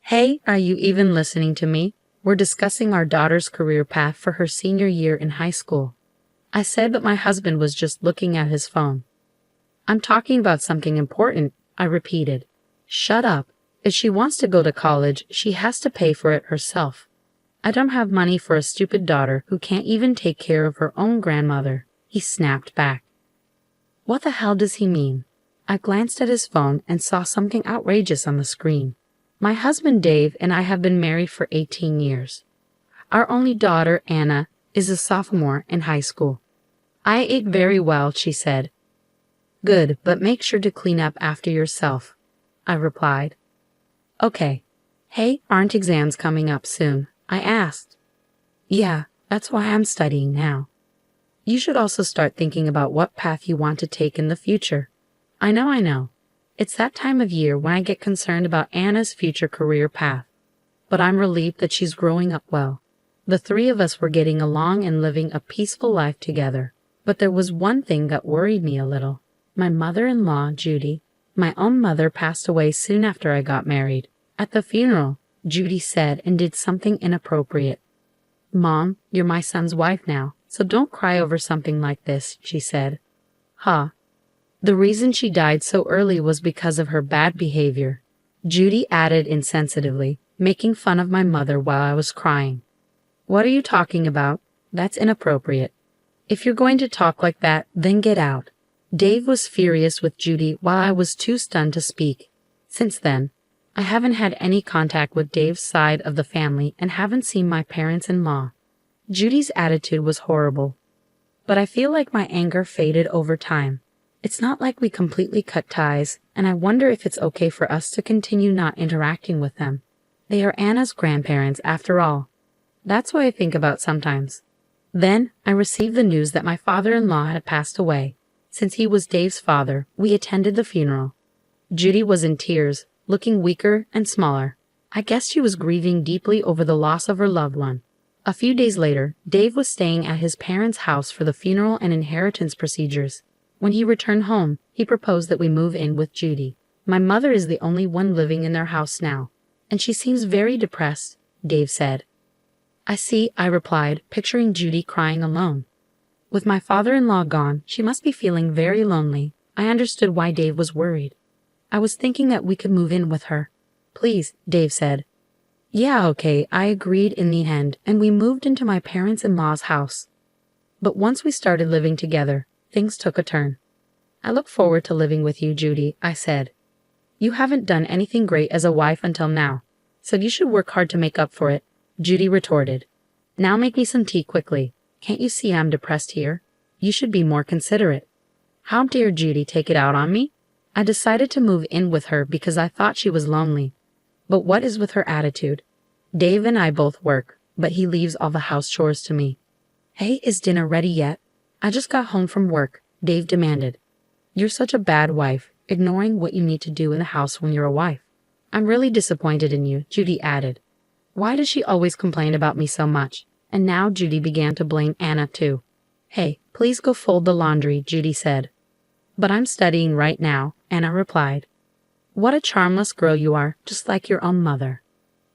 Hey, are you even listening to me? We're discussing our daughter's career path for her senior year in high school. I said, but my husband was just looking at his phone. I'm talking about something important, I repeated. Shut up. If she wants to go to college, she has to pay for it herself. I don't have money for a stupid daughter who can't even take care of her own grandmother, he snapped back. What the hell does he mean? I glanced at his phone and saw something outrageous on the screen. My husband Dave and I have been married for 18 years. Our only daughter, Anna, is a sophomore in high school. I ate very well, she said. Good, but make sure to clean up after yourself, I replied. Okay. Hey, aren't exams coming up soon? I asked. Yeah, that's why I'm studying now. You should also start thinking about what path you want to take in the future. I know. It's that time of year when I get concerned about Anna's future career path. But I'm relieved that she's growing up well. The three of us were getting along and living a peaceful life together. But there was one thing that worried me a little. My mother-in-law, Judy, my own mother, passed away soon after I got married. At the funeral, Judy said and did something inappropriate. Mom, you're my son's wife now, so don't cry over something like this, she said. Huh. The reason she died so early was because of her bad behavior, Judy added insensitively, making fun of my mother while I was crying. What are you talking about? That's inappropriate. If you're going to talk like that, then get out. Dave was furious with Judy while I was too stunned to speak. Since then, I haven't had any contact with Dave's side of the family and haven't seen my parents-in-law. Judy's attitude was horrible. But I feel like my anger faded over time. It's not like we completely cut ties, and I wonder if it's okay for us to continue not interacting with them. They are Anna's grandparents, after all. That's what I think about sometimes. Then, I received the news that my father-in-law had passed away. Since he was Dave's father, we attended the funeral. Judy was in tears, looking weaker and smaller. I guess she was grieving deeply over the loss of her loved one. A few days later, Dave was staying at his parents' house for the funeral and inheritance procedures. When he returned home, he proposed that we move in with Judy. My mother is the only one living in their house now, and she seems very depressed, Dave said. I see, I replied, picturing Judy crying alone. With my father-in-law gone, she must be feeling very lonely. I understood why Dave was worried. I was thinking that we could move in with her. Please, Dave said. Yeah, okay, I agreed in the end, and we moved into my parents-in-law's house. But once we started living together, things took a turn. I look forward to living with you, Judy, I said. You haven't done anything great as a wife until now, so you should work hard to make up for it, Judy retorted. Now make me some tea quickly. Can't you see I'm depressed here? You should be more considerate. How dare Judy take it out on me? I decided to move in with her because I thought she was lonely. But what is with her attitude? Dave and I both work, but he leaves all the house chores to me. Hey, is dinner ready yet? I just got home from work, Dave demanded. You're such a bad wife, ignoring what you need to do in the house when you're a wife. I'm really disappointed in you, Judy added. Why does she always complain about me so much? And now Judy began to blame Anna too. Hey, please go fold the laundry, Judy said. But I'm studying right now, Anna replied. What a charmless girl you are, just like your own mother.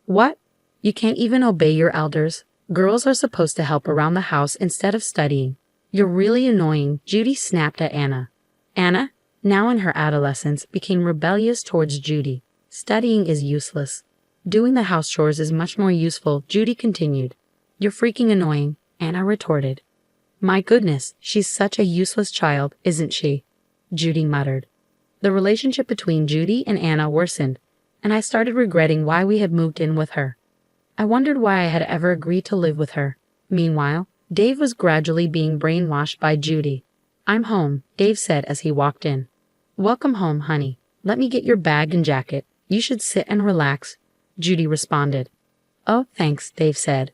What? You can't even obey your elders? Girls are supposed to help around the house instead of studying. You're really annoying, Judy snapped at Anna. Anna, now in her adolescence, became rebellious towards Judy. Studying is useless. Doing the house chores is much more useful, Judy continued. You're freaking annoying, Anna retorted. My goodness, she's such a useless child, isn't she? Judy muttered. The relationship between Judy and Anna worsened, and I started regretting why we had moved in with her. I wondered why I had ever agreed to live with her. Meanwhile, Dave was gradually being brainwashed by Judy. I'm home, Dave said as he walked in. Welcome home, honey. Let me get your bag and jacket. You should sit and relax, Judy responded. Oh, thanks, Dave said.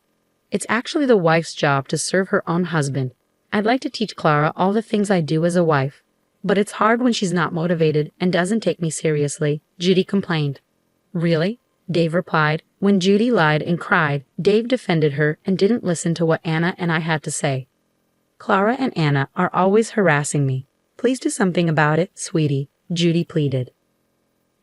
It's actually the wife's job to serve her own husband. I'd like to teach Clara all the things I do as a wife. But it's hard when she's not motivated and doesn't take me seriously, Judy complained. Really? Dave replied. When Judy lied and cried, Dave defended her and didn't listen to what Anna and I had to say. Clara and Anna are always harassing me. Please do something about it, sweetie, Judy pleaded.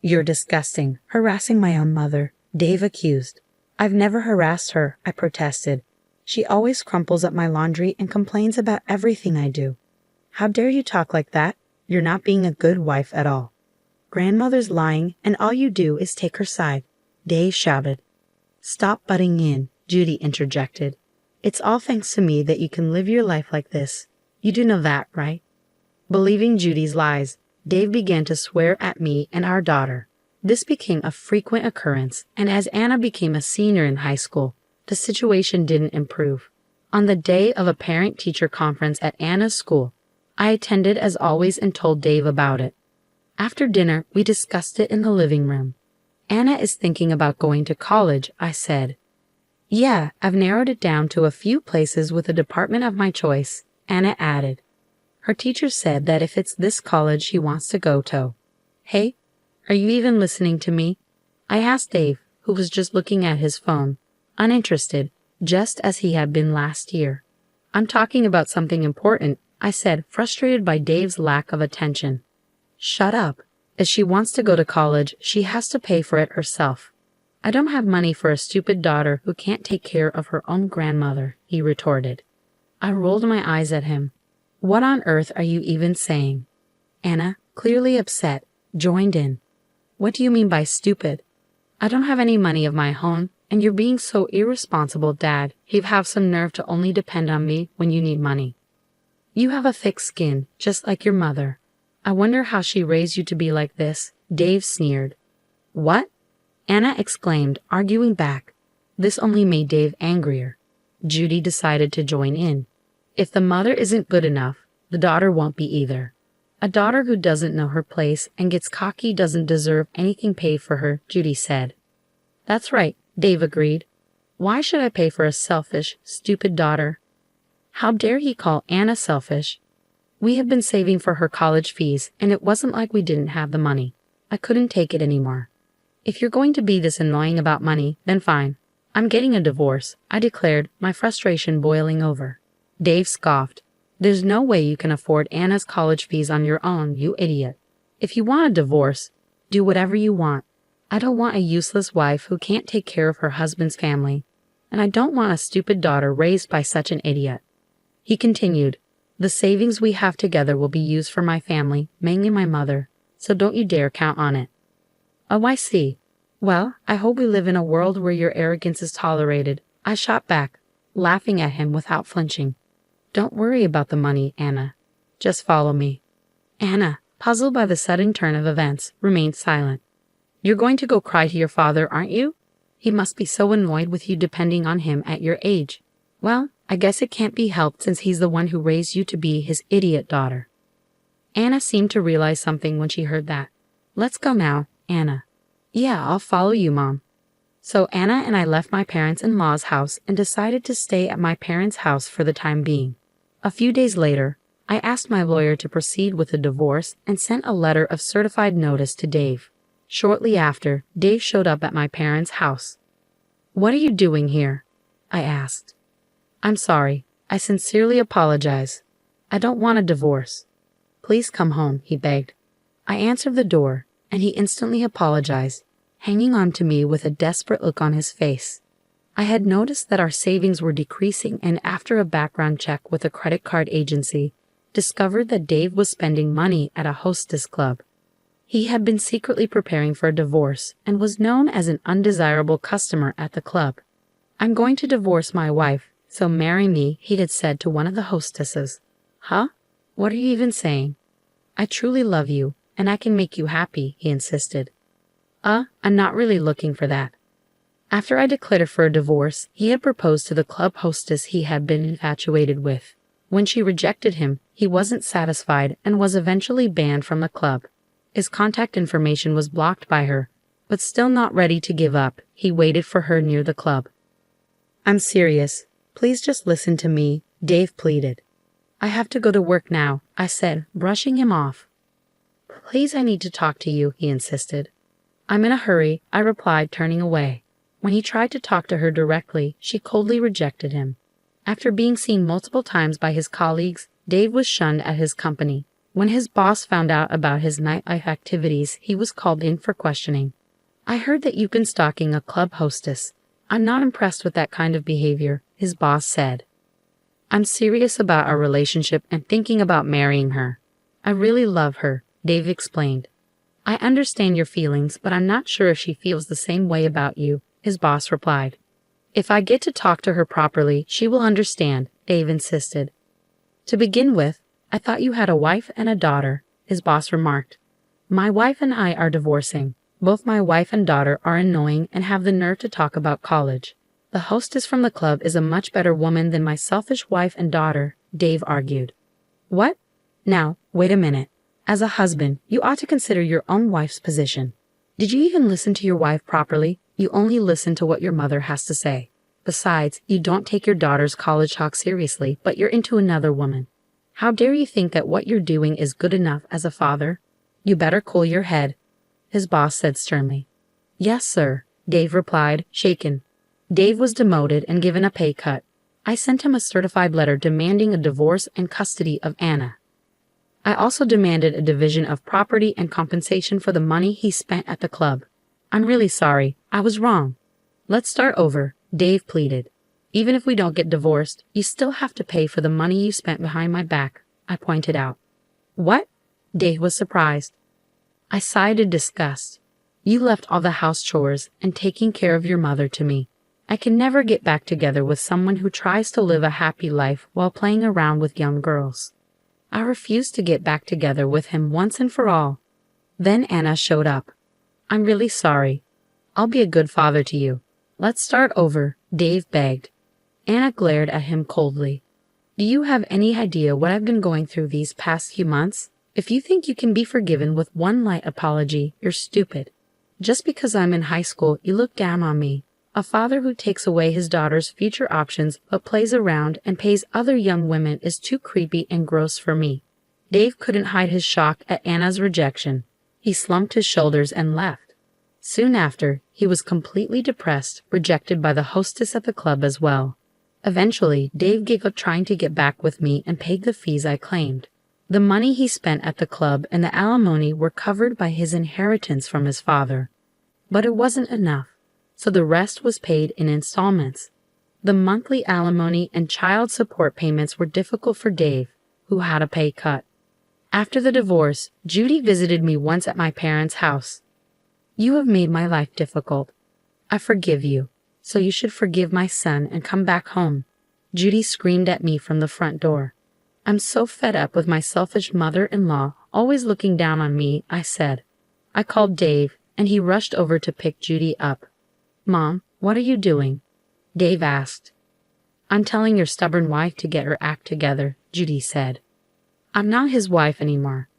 You're disgusting, harassing my own mother. Dave accused. I've never harassed her, I protested. She always crumples up my laundry and complains about everything I do. How dare you talk like that? You're not being a good wife at all. Grandmother's lying, and all you do is take her side, Dave shouted. Stop butting in, Judy interjected. It's all thanks to me that you can live your life like this. You do know that, right? Believing Judy's lies, Dave began to swear at me and our daughter. This became a frequent occurrence, and as Anna became a senior in high school, the situation didn't improve. On the day of a parent-teacher conference at Anna's school, I attended as always and told Dave about it. After dinner, we discussed it in the living room. Anna is thinking about going to college, I said. Yeah, I've narrowed it down to a few places with a department of my choice, Anna added. Her teacher said that if it's this college she wants to go to. Hey, are you even listening to me? I asked Dave, who was just looking at his phone, uninterested, just as he had been last year. I'm talking about something important, I said, frustrated by Dave's lack of attention. Shut up. If she wants to go to college, she has to pay for it herself. I don't have money for a stupid daughter who can't take care of her own grandmother, he retorted. I rolled my eyes at him. What on earth are you even saying? Anna, clearly upset, joined in. What do you mean by stupid? I don't have any money of my own, and you're being so irresponsible, Dad. You have some nerve to only depend on me when you need money. You have a thick skin, just like your mother. I wonder how she raised you to be like this, Dave sneered. What? Anna exclaimed, arguing back. This only made Dave angrier. Judy decided to join in. If the mother isn't good enough, the daughter won't be either. A daughter who doesn't know her place and gets cocky doesn't deserve anything paid for her, Judy said. That's right, Dave agreed. Why should I pay for a selfish, stupid daughter? How dare he call Anna selfish? We have been saving for her college fees, and it wasn't like we didn't have the money. I couldn't take it anymore. If you're going to be this annoying about money, then fine. I'm getting a divorce, I declared, my frustration boiling over. Dave scoffed. There's no way you can afford Anna's college fees on your own, you idiot. If you want a divorce, do whatever you want. I don't want a useless wife who can't take care of her husband's family, and I don't want a stupid daughter raised by such an idiot. He continued, the savings we have together will be used for my family, mainly my mother, so don't you dare count on it. Oh, I see. Well, I hope we live in a world where your arrogance is tolerated, I shot back, laughing at him without flinching. Don't worry about the money, Anna. Just follow me. Anna, puzzled by the sudden turn of events, remained silent. You're going to go cry to your father, aren't you? He must be so annoyed with you depending on him at your age. Well, I guess it can't be helped since he's the one who raised you to be his idiot daughter. Anna seemed to realize something when she heard that. Let's go now, Anna. Yeah, I'll follow you, Mom. So Anna and I left my parents-in-law's house and decided to stay at my parents' house for the time being. A few days later, I asked my lawyer to proceed with the divorce and sent a letter of certified notice to Dave. Shortly after, Dave showed up at my parents' house. What are you doing here? I asked. I'm sorry. I sincerely apologize. I don't want a divorce. Please come home, he begged. I answered the door, and he instantly apologized, hanging on to me with a desperate look on his face. I had noticed that our savings were decreasing, and after a background check with a credit card agency, discovered that Dave was spending money at a hostess club. He had been secretly preparing for a divorce and was known as an undesirable customer at the club. I'm going to divorce my wife, so marry me, he had said to one of the hostesses. Huh? What are you even saying? I truly love you, and I can make you happy, he insisted. I'm not really looking for that. After I declared for a divorce, he had proposed to the club hostess he had been infatuated with. When she rejected him, he wasn't satisfied and was eventually banned from the club. His contact information was blocked by her, but still not ready to give up, he waited for her near the club. I'm serious. Please just listen to me, Dave pleaded. I have to go to work now, I said, brushing him off. Please, I need to talk to you, he insisted. I'm in a hurry, I replied, turning away. When he tried to talk to her directly, she coldly rejected him. After being seen multiple times by his colleagues, Dave was shunned at his company. When his boss found out about his nightlife activities, he was called in for questioning. I heard that you've been stalking a club hostess. I'm not impressed with that kind of behavior, his boss said. I'm serious about our relationship and thinking about marrying her. I really love her, Dave explained. I understand your feelings, but I'm not sure if she feels the same way about you, his boss replied. If I get to talk to her properly, she will understand, Dave insisted. To begin with, I thought you had a wife and a daughter, his boss remarked. My wife and I are divorcing. Both my wife and daughter are annoying and have the nerve to talk about college. The hostess from the club is a much better woman than my selfish wife and daughter, Dave argued. What? Now, wait a minute. As a husband, you ought to consider your own wife's position. Did you even listen to your wife properly? You only listen to what your mother has to say. Besides, you don't take your daughter's college talk seriously, but you're into another woman. How dare you think that what you're doing is good enough as a father? You better cool your head, his boss said sternly. Yes, sir, Dave replied, shaken. Dave was demoted and given a pay cut. I sent him a certified letter demanding a divorce and custody of Anna. I also demanded a division of property and compensation for the money he spent at the club. I'm really sorry. I was wrong. Let's start over, Dave pleaded. Even if we don't get divorced, you still have to pay for the money you spent behind my back, I pointed out. What? Dave was surprised. I sighed in disgust. You left all the house chores and taking care of your mother to me. I can never get back together with someone who tries to live a happy life while playing around with young girls. I refused to get back together with him once and for all. Then Anna showed up. I'm really sorry. I'll be a good father to you. Let's start over, Dave begged. Anna glared at him coldly. Do you have any idea what I've been going through these past few months? If you think you can be forgiven with one light apology, you're stupid. Just because I'm in high school, you look down on me. A father who takes away his daughter's future options but plays around and pays other young women is too creepy and gross for me. Dave couldn't hide his shock at Anna's rejection. He slumped his shoulders and left. Soon after, he was completely depressed, rejected by the hostess at the club as well. Eventually, Dave gave up trying to get back with me and paid the fees I claimed. The money he spent at the club and the alimony were covered by his inheritance from his father. But it wasn't enough, so the rest was paid in installments. The monthly alimony and child support payments were difficult for Dave, who had a pay cut. After the divorce, Judy visited me once at my parents' house. You have made my life difficult. I forgive you, so you should forgive my son and come back home, Judy screamed at me from the front door. I'm so fed up with my selfish mother-in-law always looking down on me, I said. I called Dave, and he rushed over to pick Judy up. Mom, what are you doing? Dave asked. I'm telling your stubborn wife to get her act together, Judy said. I'm not his wife anymore.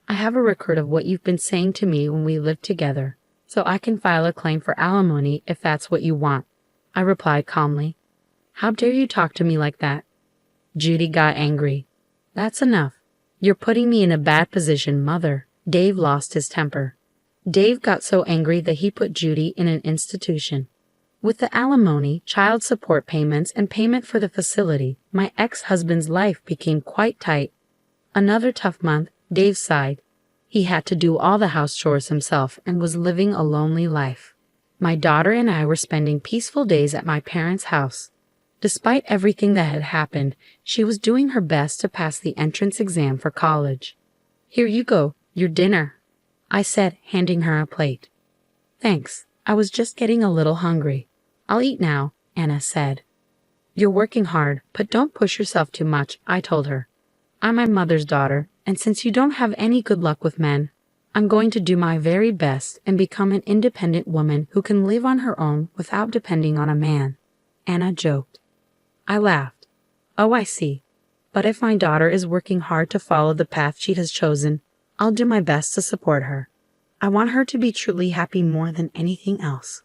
I have a record of what you've been saying to me when we lived together, so I can file a claim for alimony if that's what you want, I replied calmly. How dare you talk to me like that? Judy got angry. That's enough. You're putting me in a bad position, Mother. Dave lost his temper. Dave got so angry that he put Judy in an institution. With the alimony, child support payments, and payment for the facility, my ex-husband's life became quite tight. Another tough month, Dave sighed. He had to do all the house chores himself and was living a lonely life. My daughter and I were spending peaceful days at my parents' house. Despite everything that had happened, she was doing her best to pass the entrance exam for college. Here you go, your dinner, I said, handing her a plate. Thanks, I was just getting a little hungry. I'll eat now, Anna said. You're working hard, but don't push yourself too much, I told her. I'm my mother's daughter, and since you don't have any good luck with men, I'm going to do my very best and become an independent woman who can live on her own without depending on a man. Anna joked. I laughed. Oh, I see. But if my daughter is working hard to follow the path she has chosen, I'll do my best to support her. I want her to be truly happy more than anything else.